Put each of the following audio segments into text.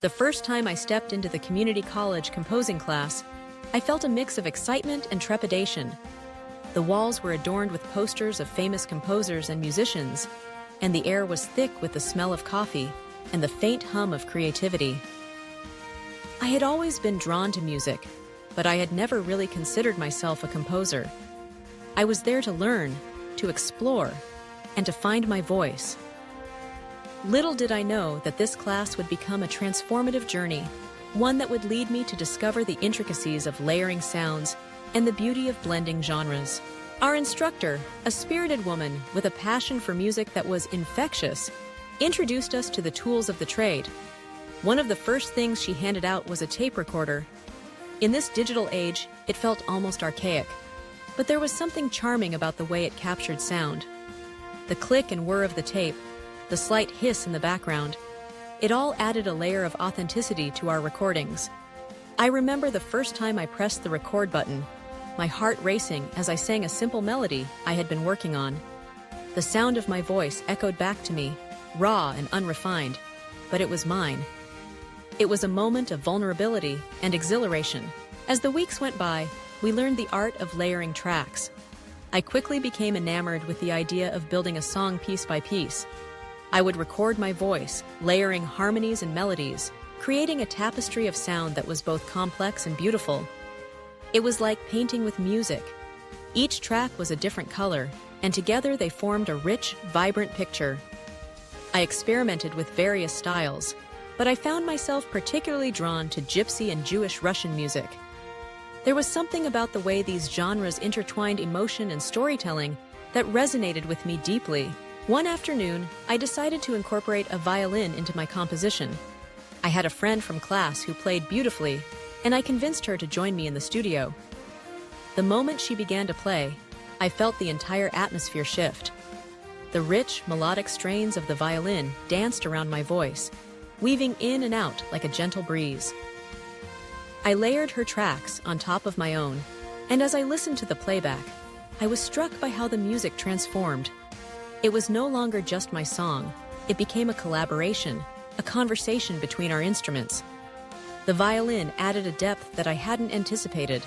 The first time I stepped into the community college composing class, I felt a mix of excitement and trepidation. The walls were adorned with posters of famous composers and musicians, and the air was thick with the smell of coffee and the faint hum of creativity. I had always been drawn to music, but I had never really considered myself a composer. I was there to learn, to explore, and to find my voice. Little did I know that this class would become a transformative journey, one that would lead me to discover the intricacies of layering sounds and the beauty of blending genres. Our instructor, a spirited woman with a passion for music that was infectious, introduced us to the tools of the trade. One of the first things she handed out was a tape recorder. In this digital age, it felt almost archaic, but there was something charming about the way it captured sound. The click and whir of the tape, the slight hiss in the background, it all added a layer of authenticity to our recordings. I remember the first time I pressed the record button, my heart racing as I sang a simple melody I had been working on. The sound of my voice echoed back to me, raw and unrefined, but it was mine. It was a moment of vulnerability and exhilaration. As the weeks went by, we learned the art of layering tracks. I quickly became enamored with the idea of building a song piece by piece. I would record my voice, layering harmonies and melodies, creating a tapestry of sound that was both complex and beautiful. It was like painting with music. Each track was a different color, and together they formed a rich, vibrant picture. I experimented with various styles, but I found myself particularly drawn to Gypsy and Jewish Russian music. There was something about the way these genres intertwined emotion and storytelling that resonated with me deeply. One afternoon, I decided to incorporate a violin into my composition. I had a friend from class who played beautifully, and I convinced her to join me in the studio. The moment she began to play, I felt the entire atmosphere shift. The rich, melodic strains of the violin danced around my voice, weaving in and out like a gentle breeze. I layered her tracks on top of my own, and as I listened to the playback, I was struck by how the music transformed. It was no longer just my song, it became a collaboration, a conversation between our instruments. The violin added a depth that I hadn't anticipated,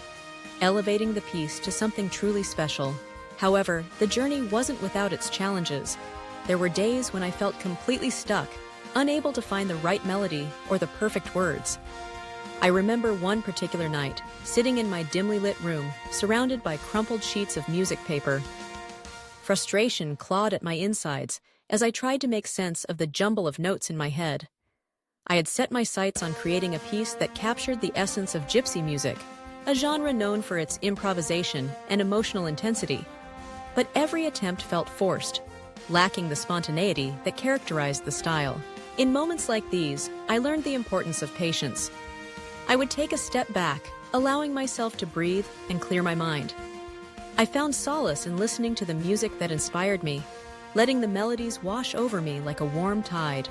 elevating the piece to something truly special. However, the journey wasn't without its challenges. There were days when I felt completely stuck, unable to find the right melody or the perfect words. I remember one particular night, sitting in my dimly lit room, surrounded by crumpled sheets of music paper. Frustration clawed at my insides as I tried to make sense of the jumble of notes in my head. I had set my sights on creating a piece that captured the essence of gypsy music, a genre known for its improvisation and emotional intensity. But every attempt felt forced, lacking the spontaneity that characterized the style. In moments like these, I learned the importance of patience. I would take a step back, allowing myself to breathe and clear my mind. I found solace in listening to the music that inspired me, letting the melodies wash over me like a warm tide.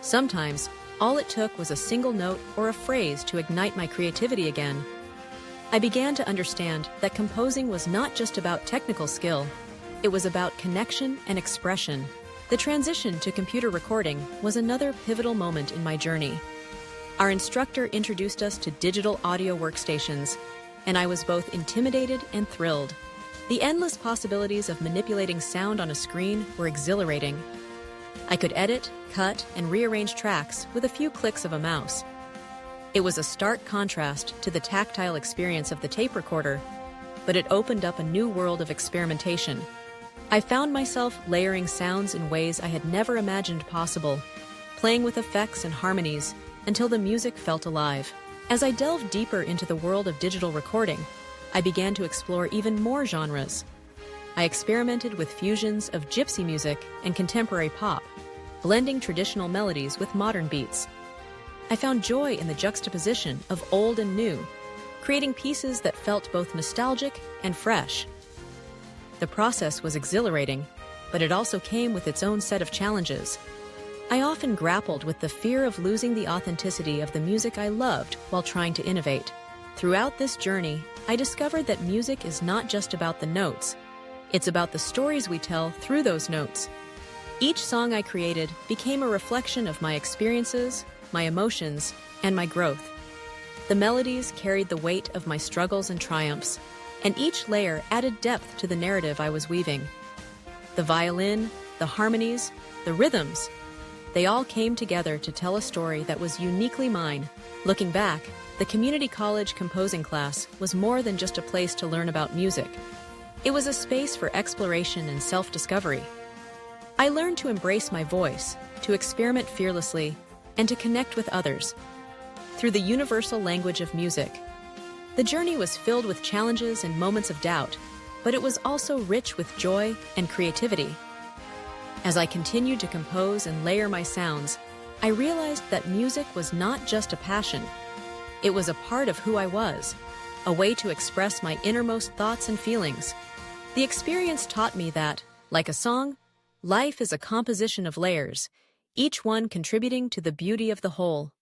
Sometimes, all it took was a single note or a phrase to ignite my creativity again. I began to understand that composing was not just about technical skill, it was about connection and expression. The transition to computer recording was another pivotal moment in my journey. Our instructor introduced us to digital audio workstations, and I was both intimidated and thrilled. The endless possibilities of manipulating sound on a screen were exhilarating. I could edit, cut, and rearrange tracks with a few clicks of a mouse. It was a stark contrast to the tactile experience of the tape recorder, but it opened up a new world of experimentation. I found myself layering sounds in ways I had never imagined possible, playing with effects and harmonies until the music felt alive. As I delved deeper into the world of digital recording, I began to explore even more genres. I experimented with fusions of gypsy music and contemporary pop, blending traditional melodies with modern beats. I found joy in the juxtaposition of old and new, creating pieces that felt both nostalgic and fresh. The process was exhilarating, but it also came with its own set of challenges. I often grappled with the fear of losing the authenticity of the music I loved while trying to innovate. Throughout this journey, I discovered that music is not just about the notes. It's about the stories we tell through those notes. Each song I created became a reflection of my experiences, my emotions, and my growth. The melodies carried the weight of my struggles and triumphs, and each layer added depth to the narrative I was weaving. The violin, the harmonies, the rhythms, they all came together to tell a story that was uniquely mine. Looking back, the community college composing class was more than just a place to learn about music. It was a space for exploration and self-discovery. I learned to embrace my voice, to experiment fearlessly, and to connect with others through the universal language of music. The journey was filled with challenges and moments of doubt, but it was also rich with joy and creativity. As I continued to compose and layer my sounds, I realized that music was not just a passion. It was a part of who I was, a way to express my innermost thoughts and feelings. The experience taught me that, like a song, life is a composition of layers, each one contributing to the beauty of the whole.